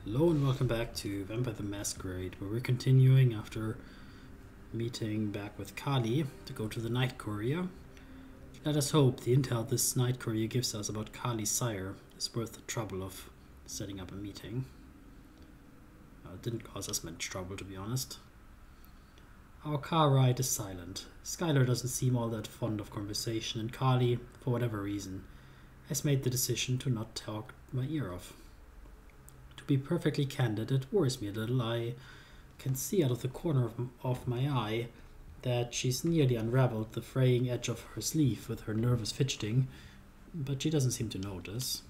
Hello and welcome back to Vampire the Masquerade, where we're continuing after meeting back with Kali to go to the Night Courier. Let us hope the intel this Night Courier gives us about Kali's sire is worth the trouble of setting up a meeting. It didn't cause us much trouble, to be honest. Our car ride is silent. Skylar doesn't seem all that fond of conversation, and Kali, for whatever reason, has made the decision to not talk my ear off. To be perfectly candid, it worries me a little. I can see out of the corner of my eye that she's nearly unraveled the fraying edge of her sleeve with her nervous fidgeting, but she doesn't seem to notice.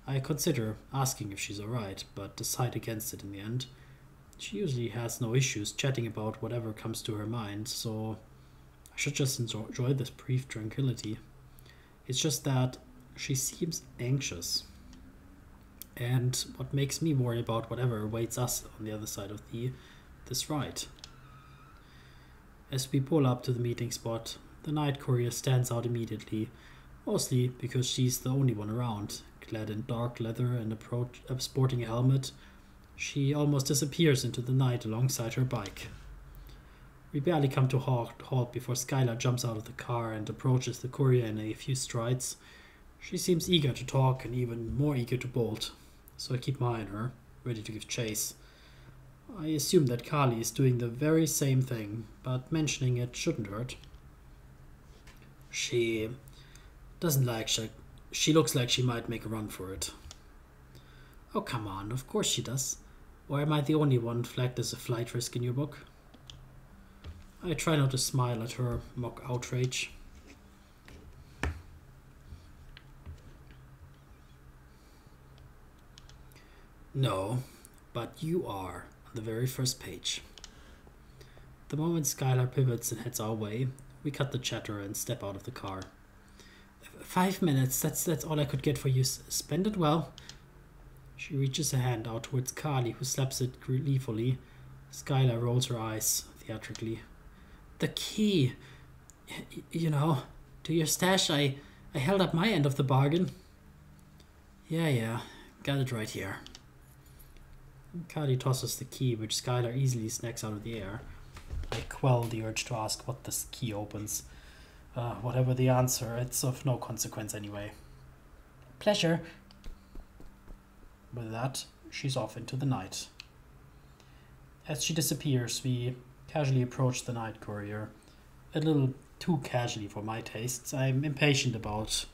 I consider asking if she's alright, but decide against it in the end. She usually has no issues chatting about whatever comes to her mind, so I should just enjoy this brief tranquility. It's just that she seems anxious. And what makes me worry about whatever awaits us on the other side of this ride. As we pull up to the meeting spot, the Night Courier stands out immediately, mostly because she's the only one around. Clad in dark leather and sporting a helmet, she almost disappears into the night alongside her bike. We barely come to halt before Skylar jumps out of the car and approaches the courier in a few strides. She seems eager to talk and even more eager to bolt, so I keep my eye on her, ready to give chase. I assume that Kali is doing the very same thing, but mentioning it shouldn't hurt. She looks like she might make a run for it. Oh, come on, of course she does. Or am I the only one flagged as a flight risk in your book? I try not to smile at her mock outrage. No, but you are on the very first page. The moment Skylar pivots and heads our way, we cut the chatter and step out of the car. 5 minutes, that's all I could get for you. Spend it well. She reaches a hand out towards Kali, who slaps it gleefully. Skylar rolls her eyes theatrically. The key, to your stash. I held up my end of the bargain. Yeah, got it right here. Kali tosses the key, which Skylar easily snacks out of the air. I quell the urge to ask what this key opens. Whatever the answer, it's of no consequence anyway. Pleasure. With that, she's off into the night. As she disappears, we casually approach the Night Courier. A little too casually for my tastes. I'm impatient about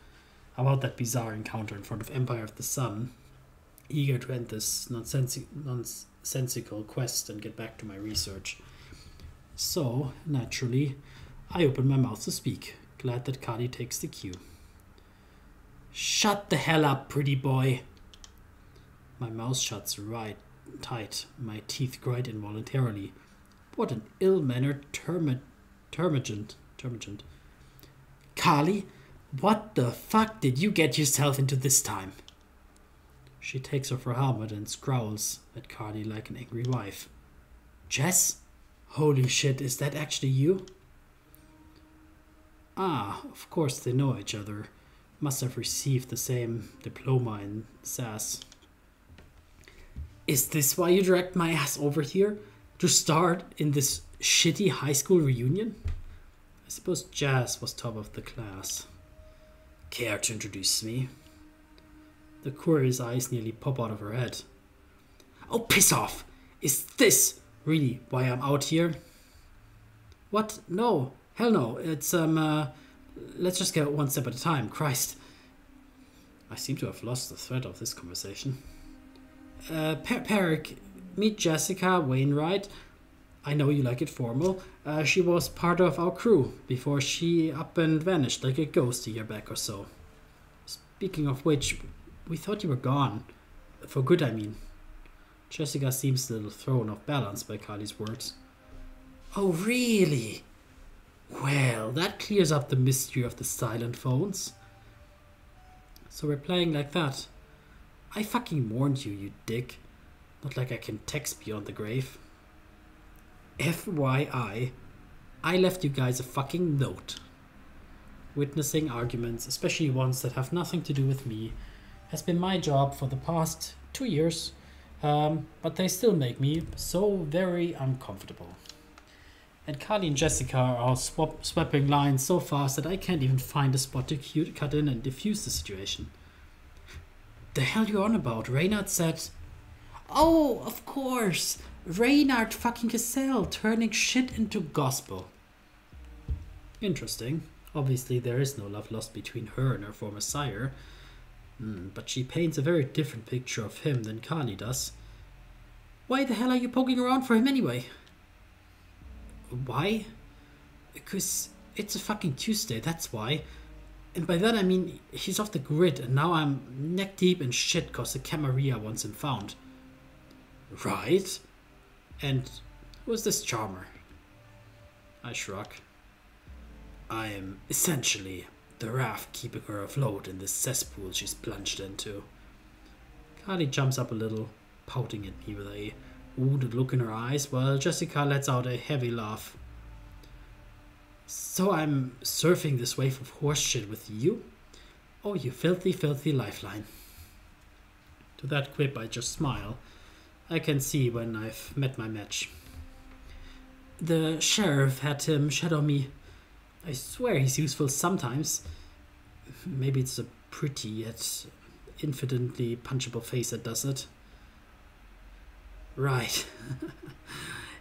that bizarre encounter in front of Empire of the Sun, eager to end this nonsensical quest and get back to my research. So, naturally, I open my mouth to speak, glad that Kali takes the cue. Shut the hell up, pretty boy. My mouth shuts right tight, my teeth grind involuntarily. What an ill-mannered termagant. Kali, what the fuck did you get yourself into this time? She takes off her helmet and scowls at Kali like an angry wife. Jess? Holy shit, is that actually you? Ah, of course they know each other. Must have received the same diploma in SAS. Is this why you dragged my ass over here? To start in this shitty high school reunion? I suppose Jazz was top of the class. Care to introduce me? The courier's eyes nearly pop out of her head. Oh, piss off! Is this really why I'm out here? What? No. Hell no. It's, let's just get one step at a time. Christ. I seem to have lost the thread of this conversation. Pádraic, meet Jessica Wainwright. I know you like it formal. She was part of our crew before she up and vanished like a ghost a year back or so. Speaking of which, we thought you were gone. For good, I mean. Jessica seems a little thrown off balance by Kali's words. Oh, really? Well, that clears up the mystery of the silent phones. So we're playing like that. I fucking warned you, you dick. Not like I can text beyond the grave. FYI, I left you guys a fucking note. Witnessing arguments, especially ones that have nothing to do with me, has been my job for the past 2 years, But they still make me so very uncomfortable. And Carly and Jessica are swapping lines so fast that I can't even find a spot to cut in and diffuse the situation. The hell you on about? Reynard said... Oh, of course! Reynard fucking Cassell turning shit into gospel. Interesting. Obviously there is no love lost between her and her former sire. But she paints a very different picture of him than Carly does. Why the hell are you poking around for him anyway? Why? Because it's a fucking Tuesday, that's why. And by that I mean he's off the grid and now I'm neck deep in shit cause the Camarilla wants him found. Right? And who's this charmer? I shrug. I am essentially the raft keeping her afloat in this cesspool she's plunged into. Carly jumps up a little, pouting at me with a wounded look in her eyes, while Jessica lets out a heavy laugh. So I'm surfing this wave of horse shit with you? Oh, you filthy, filthy lifeline. To that quip I just smile. I can see when I've met my match. The sheriff had him shadow me. I swear he's useful sometimes. Maybe it's a pretty yet infinitely punchable face that does it. Right.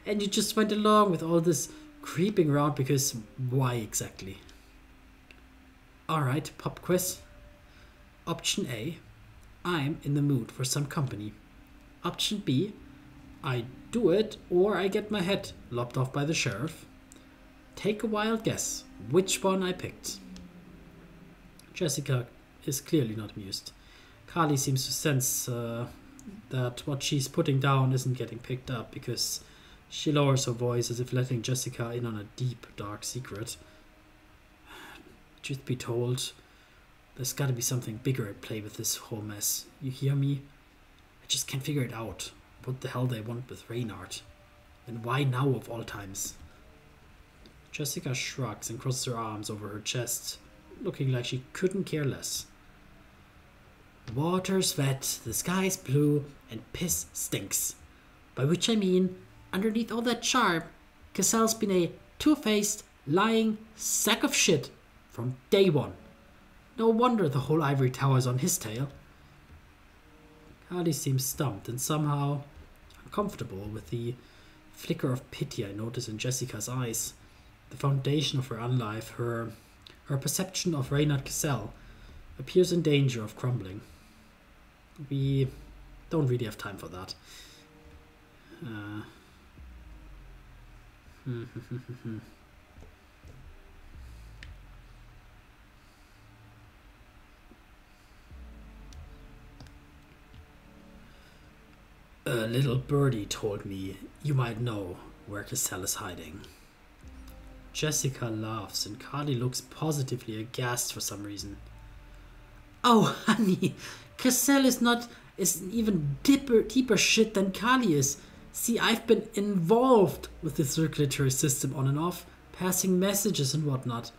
And you just went along with all this creeping around because why exactly? Alright, pop quiz. Option A. I'm in the mood for some company. Option B. I do it or I get my head lopped off by the sheriff. Take a wild guess which one I picked. Jessica is clearly not amused. Carly seems to sense that what she's putting down isn't getting picked up because she lowers her voice as if letting Jessica in on a deep, dark secret. Truth be told, there's gotta be something bigger at play with this whole mess. You hear me? I just can't figure it out. What the hell they want with Reynard? And why now of all times? Jessica shrugs and crosses her arms over her chest, looking like she couldn't care less. Water's wet, the sky's blue, and piss stinks. By which I mean, underneath all that charm, Cassell's been a two-faced, lying sack of shit from day one. No wonder the whole ivory tower's on his tail. Carly seems stumped and somehow uncomfortable with the flicker of pity I notice in Jessica's eyes. The foundation of her unlife, her perception of Reynard Cassell, appears in danger of crumbling. We don't really have time for that. A little birdie told me you might know where Cassell is hiding. Jessica laughs and Carly looks positively aghast for some reason. Oh, honey, Cassell isn't even deeper shit than Carly is. See, I've been involved with the circulatory system on and off, passing messages and whatnot.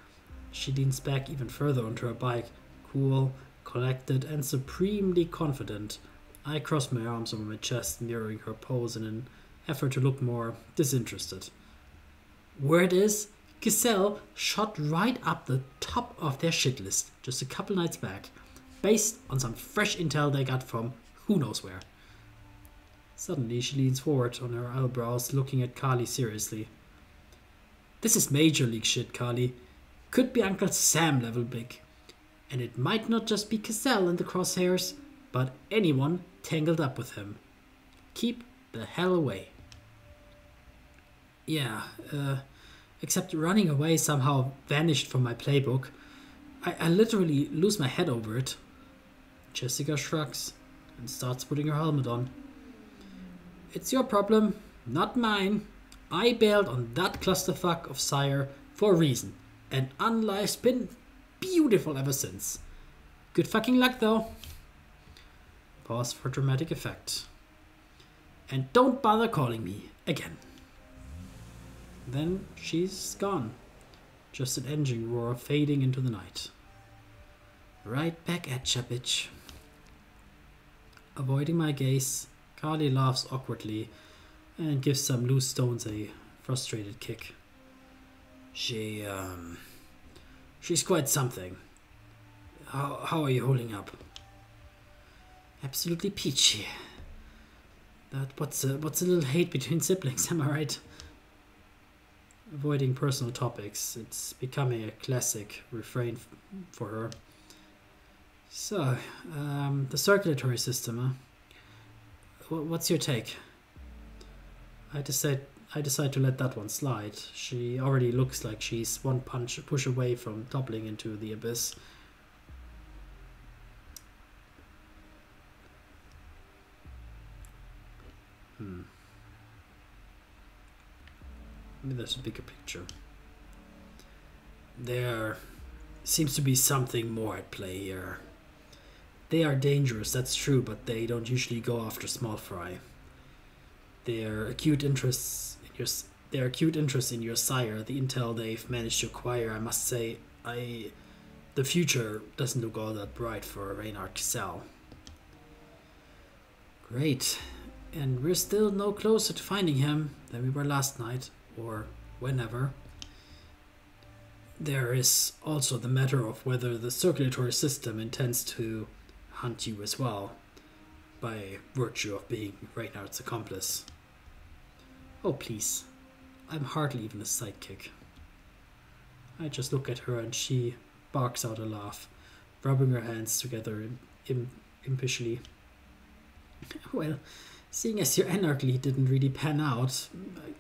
She leans back even further onto her bike, cool, collected, and supremely confident. I cross my arms over my chest, mirroring her pose in an effort to look more disinterested. Word is, Cassell shot right up the top of their shit list just a couple nights back, based on some fresh intel they got from who knows where. Suddenly she leans forward on her eyebrows, looking at Carly seriously. This is major league shit, Carly. Could be Uncle Sam level big. And it might not just be Cassell in the crosshairs, but anyone tangled up with him. Keep the hell away. Yeah, except running away somehow vanished from my playbook. I literally lose my head over it. Jessica shrugs and starts putting her helmet on. It's your problem, not mine. I bailed on that clusterfuck of sire for a reason, and unlife's been beautiful ever since. Good fucking luck though. Pause for dramatic effect. And don't bother calling me again. Then she's gone. Just an engine roar fading into the night. Right back at ya, bitch. Avoiding my gaze, Carly laughs awkwardly and gives some loose stones a frustrated kick. She's quite something. How are you holding up? Absolutely peachy. But what's a little hate between siblings, am I right? Avoiding personal topics, it's becoming a classic refrain for her. So, the circulatory system, huh? What's your take? I decide to let that one slide. She already looks like she's one push away from toppling into the abyss. Maybe there's a bigger picture. There seems to be something more at play here. They are dangerous, that's true, but they don't usually go after small fry. Their acute interest in your sire, the intel they've managed to acquire, I must say, the future doesn't look all that bright for Reynard Cassell. Great. And we're still no closer to finding him than we were last night, or whenever. There is also the matter of whether the circulatory system intends to hunt you as well, by virtue of being Reynard's accomplice. Oh please, I'm hardly even a sidekick. I just look at her and she barks out a laugh, rubbing her hands together impishly. Well, seeing as your anarchy didn't really pan out, I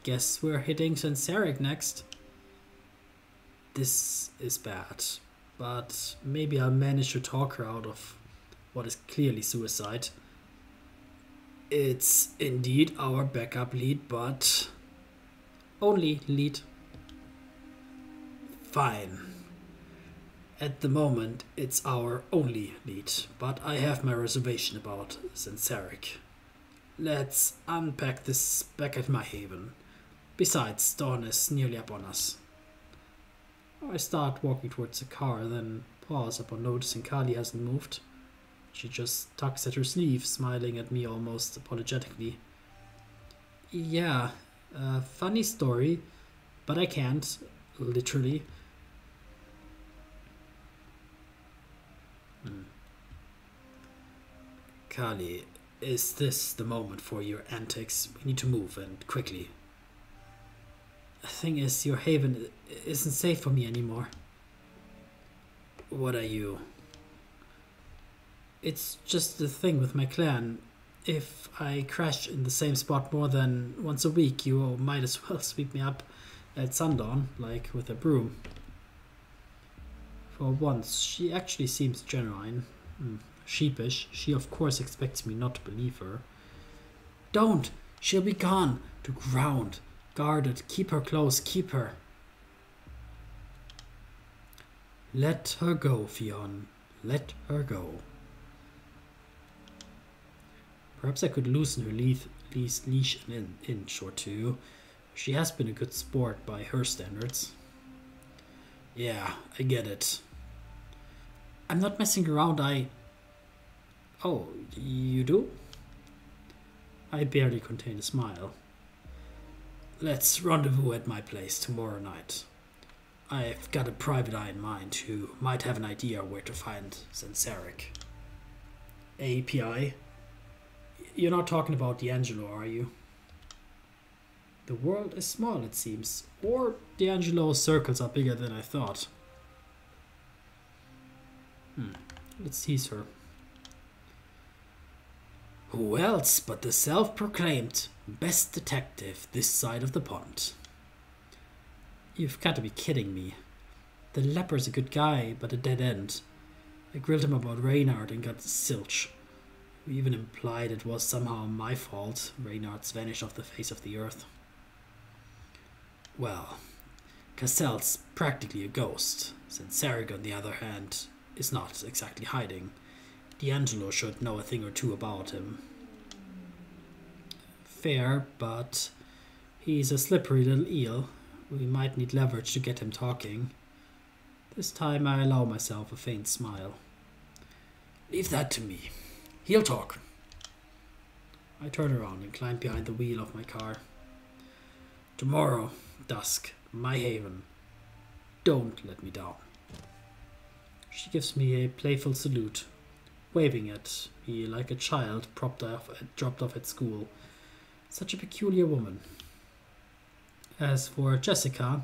guess we're hitting Senseric next. This is bad, but maybe I'll manage to talk her out of what is clearly suicide. It's indeed our backup lead, but only lead. Fine. At the moment, it's our only lead, but I have my reservation about Senseric. Let's unpack this back at my haven. Besides, dawn is nearly up on us. I start walking towards the car, then pause upon noticing Kali hasn't moved. She just tugs at her sleeve, smiling at me almost apologetically. Yeah, funny story, but I can't, literally. Kali, is this the moment for your antics? We need to move, and quickly. The thing is, your haven isn't safe for me anymore. What are you? It's just the thing with my clan. If I crash in the same spot more than once a week, you might as well sweep me up at sundown, like with a broom. For once, she actually seems genuine. Sheepish, she of course expects me not to believe her. Don't! She'll be gone! To ground! Guarded, keep her close, keep her. Let her go, Fionn. Let her go. Perhaps I could loosen her leash an inch or two. She has been a good sport by her standards. Yeah, I get it. I'm not messing around, Oh, you do? I barely contain a smile. Let's rendezvous at my place tomorrow night. I've got a private eye in mind who might have an idea where to find Senseric. API? You're not talking about D'Angelo, are you? The world is small, it seems. Or D'Angelo's circles are bigger than I thought. Let's tease her. Who else but the self-proclaimed best detective this side of the pond? You've got to be kidding me. The leper's a good guy, but a dead end. I grilled him about Reynard and got zilch. We even implied it was somehow my fault Reynard's vanished off the face of the earth. Well, Cassell's practically a ghost. Senseric, on the other hand, is not exactly hiding. D'Angelo should know a thing or two about him. Fair, but he's a slippery little eel. We might need leverage to get him talking. This time I allow myself a faint smile. Leave that to me. He'll talk. I turn around and climb behind the wheel of my car. Tomorrow, dusk, my haven. Don't let me down. She gives me a playful salute, waving at me like a child dropped off at school. Such a peculiar woman. As for Jessica,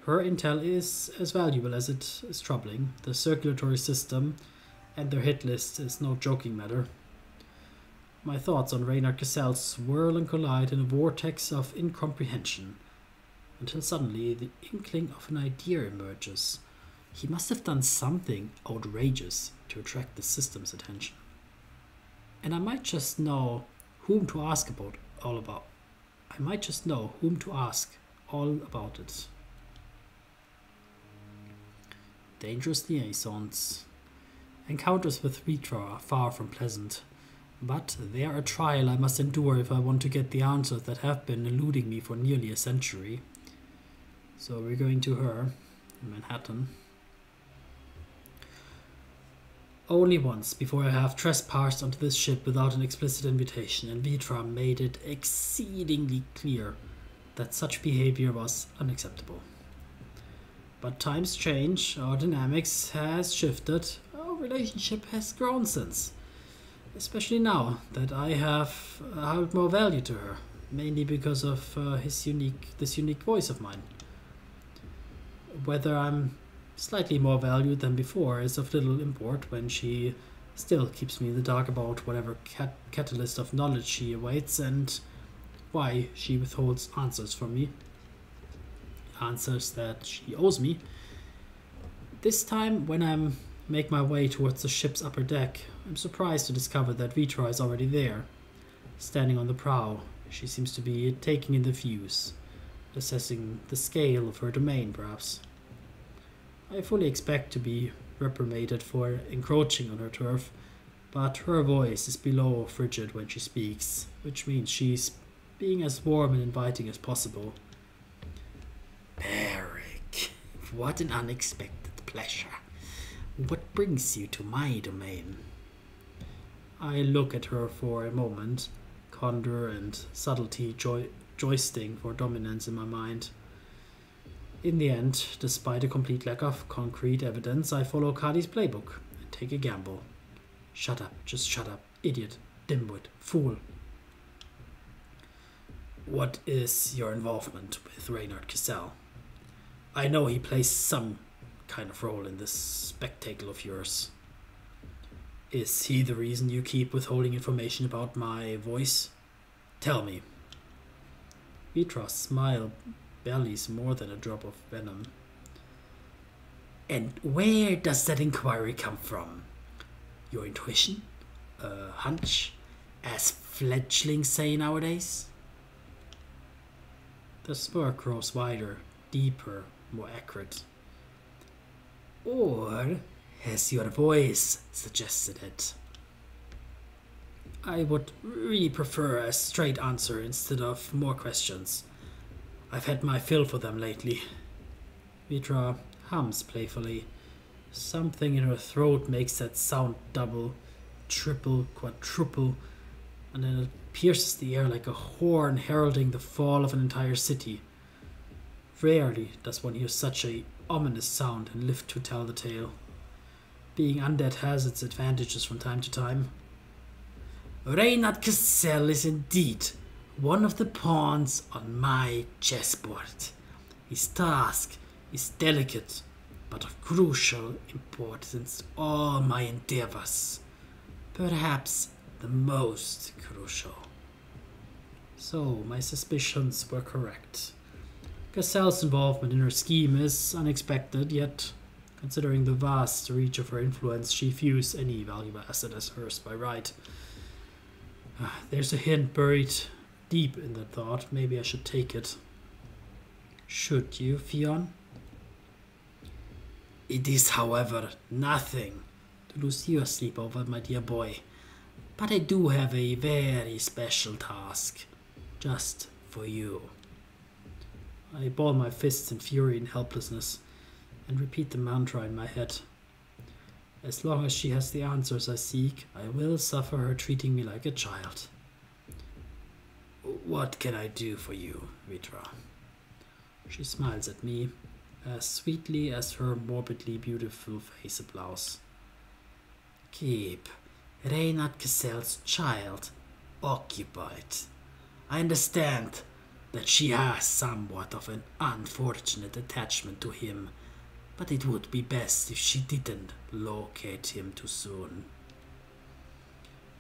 her intel is as valuable as it is troubling. The circulatory system and their hit list is no joking matter. My thoughts on Reynard Cassell swirl and collide in a vortex of incomprehension, until suddenly the inkling of an idea emerges. He must have done something outrageous to attract the system's attention. And I might just know whom to ask all about it. Dangerous liaisons. Encounters with Vitra are far from pleasant, but they are a trial I must endure if I want to get the answers that have been eluding me for nearly a century. So we're going to her in Manhattan. Only once before I have trespassed onto this ship without an explicit invitation, and Vitra made it exceedingly clear that such behavior was unacceptable. But times change, our dynamics has shifted, our relationship has grown since. Especially now that I have held more value to her, mainly because of this unique voice of mine. Whether I'm slightly more valued than before is of little import when she still keeps me in the dark about whatever catalyst of knowledge she awaits and why she withholds answers from me. Answers that she owes me. This time, when I make my way towards the ship's upper deck, I'm surprised to discover that Vitra is already there. Standing on the prow, she seems to be taking in the views, assessing the scale of her domain, perhaps. I fully expect to be reprimanded for encroaching on her turf, but her voice is below frigid when she speaks, which means she's being as warm and inviting as possible. Pádraic, what an unexpected pleasure. What brings you to my domain? I look at her for a moment, candor and subtlety joisting for dominance in my mind. In the end, despite a complete lack of concrete evidence, I follow Carly's playbook and take a gamble. Shut up, just shut up, idiot, dimwit, fool. What is your involvement with Reynard Cassell? I know he plays some kind of role in this spectacle of yours. Is he the reason you keep withholding information about my voice? Tell me. Vitra's smile bellies more than a drop of venom. And where does that inquiry come from? Your intuition? A hunch? As fledglings say nowadays? The smirk grows wider, deeper, more accurate. Or has your voice suggested it? I would really prefer a straight answer instead of more questions. I've had my fill for them lately. Vitra hums playfully. Something in her throat makes that sound double, triple, quadruple, and then it pierces the air like a horn heralding the fall of an entire city. Rarely does one hear such a ominous sound and live to tell the tale. Being undead has its advantages from time to time. Reynard Cassell is indeed one of the pawns on my chessboard. His task is delicate, but of crucial importance to all my endeavors. Perhaps the most crucial. So, my suspicions were correct. Cassell's involvement in her scheme is unexpected, yet, considering the vast reach of her influence, she views any valuable asset as hers by right. There's a hint buried deep in that thought. Maybe I should take it. Should you, Fionn? It is, however, nothing to lose your sleep over, my dear boy. But I do have a very special task, just for you. I ball my fists in fury and helplessness, and repeat the mantra in my head. As long as she has the answers I seek, I will suffer her treating me like a child. What can I do for you, Vitra? She smiles at me, as sweetly as her morbidly beautiful face allows. Keep Reinhard Cassell's child occupied. I understand that she has somewhat of an unfortunate attachment to him, but it would be best if she didn't locate him too soon.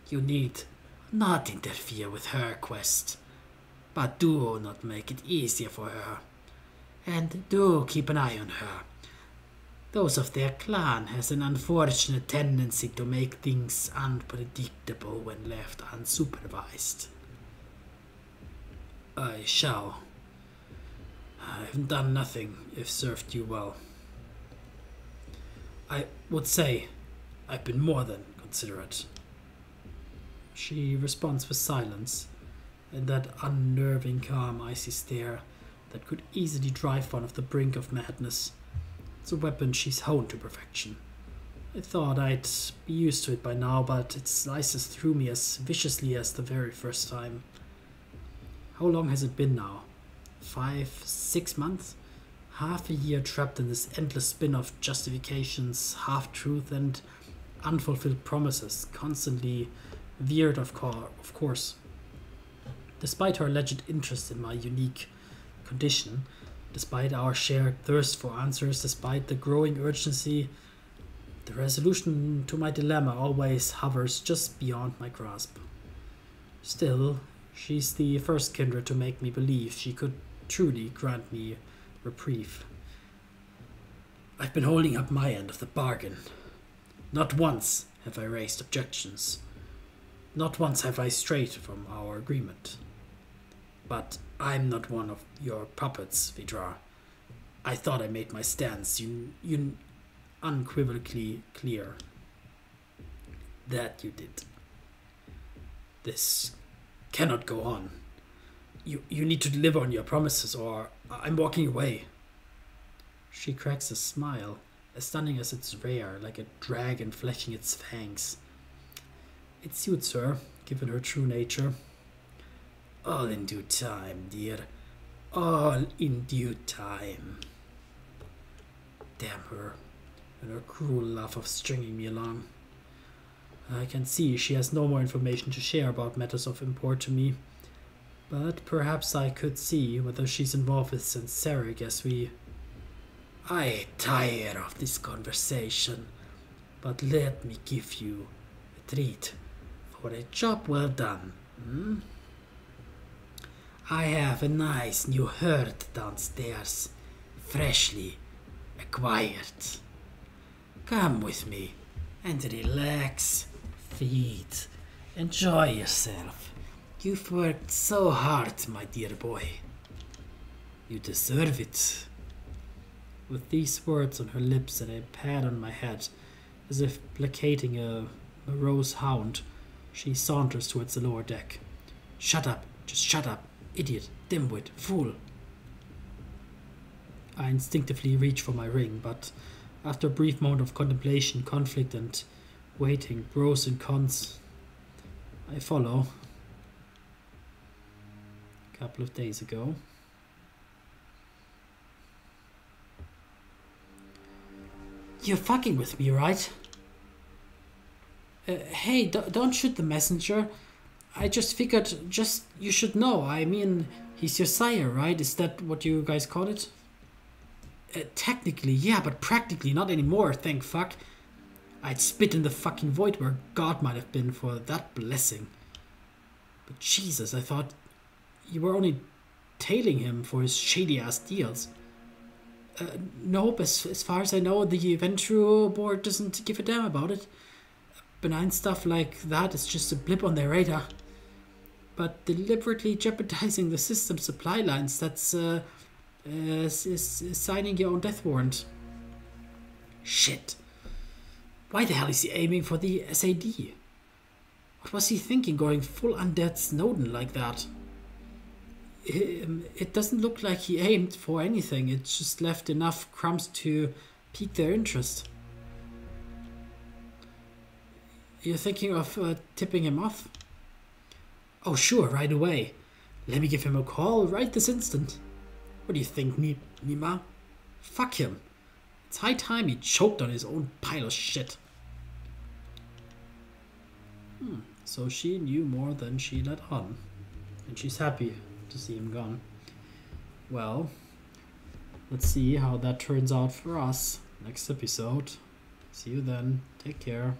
You need not interfere with her quest, but do not make it easier for her, and do keep an eye on her. Those of their clan has an unfortunate tendency to make things unpredictable when left unsupervised. I shall. I've done nothing if served you well. I would say I've been more than considerate. She responds with silence, and that unnerving calm icy stare that could easily drive one off the brink of madness. It's a weapon she's honed to perfection. I thought I'd be used to it by now, but it slices through me as viciously as the very first time. How long has it been now? 5, 6 months? Half a year trapped in this endless spin of justifications, half-truth, and unfulfilled promises, constantly veered of course. Despite her alleged interest in my unique condition, despite our shared thirst for answers, despite the growing urgency, the resolution to my dilemma always hovers just beyond my grasp. Still, she's the first kindred to make me believe she could truly grant me reprieve. I've been holding up my end of the bargain. Not once have I raised objections. Not once have I strayed from our agreement. But I'm not one of your puppets, Vidra. I thought I made my stance unequivocally clear. That you did. This cannot go on. You need to deliver on your promises, or I'm walking away. She cracks a smile, as stunning as it's rare, like a dragon flashing its fangs. It suits her, given her true nature. All in due time, dear. All in due time. Damn her, and her cruel laugh of stringing me along. I can see she has no more information to share about matters of import to me, but perhaps I could see whether she's involved with Senseric as we... I tire of this conversation, but let me give you a treat for a job well done. I have a nice new herd downstairs, freshly acquired. Come with me and relax, feed, enjoy yourself. You've worked so hard, my dear boy. You deserve it. With these words on her lips and a pat on my head, as if placating a morose hound, she saunters towards the lower deck. Shut up, just shut up, idiot, dimwit, fool. I instinctively reach for my ring, but after a brief moment of contemplation, conflict, and waiting, pros and cons, I follow. A couple of days ago. You're fucking with me, right? Hey, don't shoot the messenger. I just figured, you should know. I mean, he's your sire, right? Is that what you guys call it? Technically, yeah, but practically not anymore, thank fuck. I'd spit in the fucking void where God might have been for that blessing. But Jesus, I thought you were only tailing him for his shady-ass deals. Nope, as far as I know, the Ventru board doesn't give a damn about it. Benign stuff like that is just a blip on their radar. But deliberately jeopardizing the system's supply lines, that's is signing your own death warrant. Shit. Why the hell is he aiming for the SAD? What was he thinking going full undead Snowden like that? It doesn't look like he aimed for anything. It just left enough crumbs to pique their interest. You're thinking of tipping him off? Oh sure, right away. Let me give him a call right this instant. What do you think, Nima? Fuck him. It's high time he choked on his own pile of shit. So she knew more than she let on. And she's happy to see him gone. Well, let's see how that turns out for us next episode. See you then. Take care.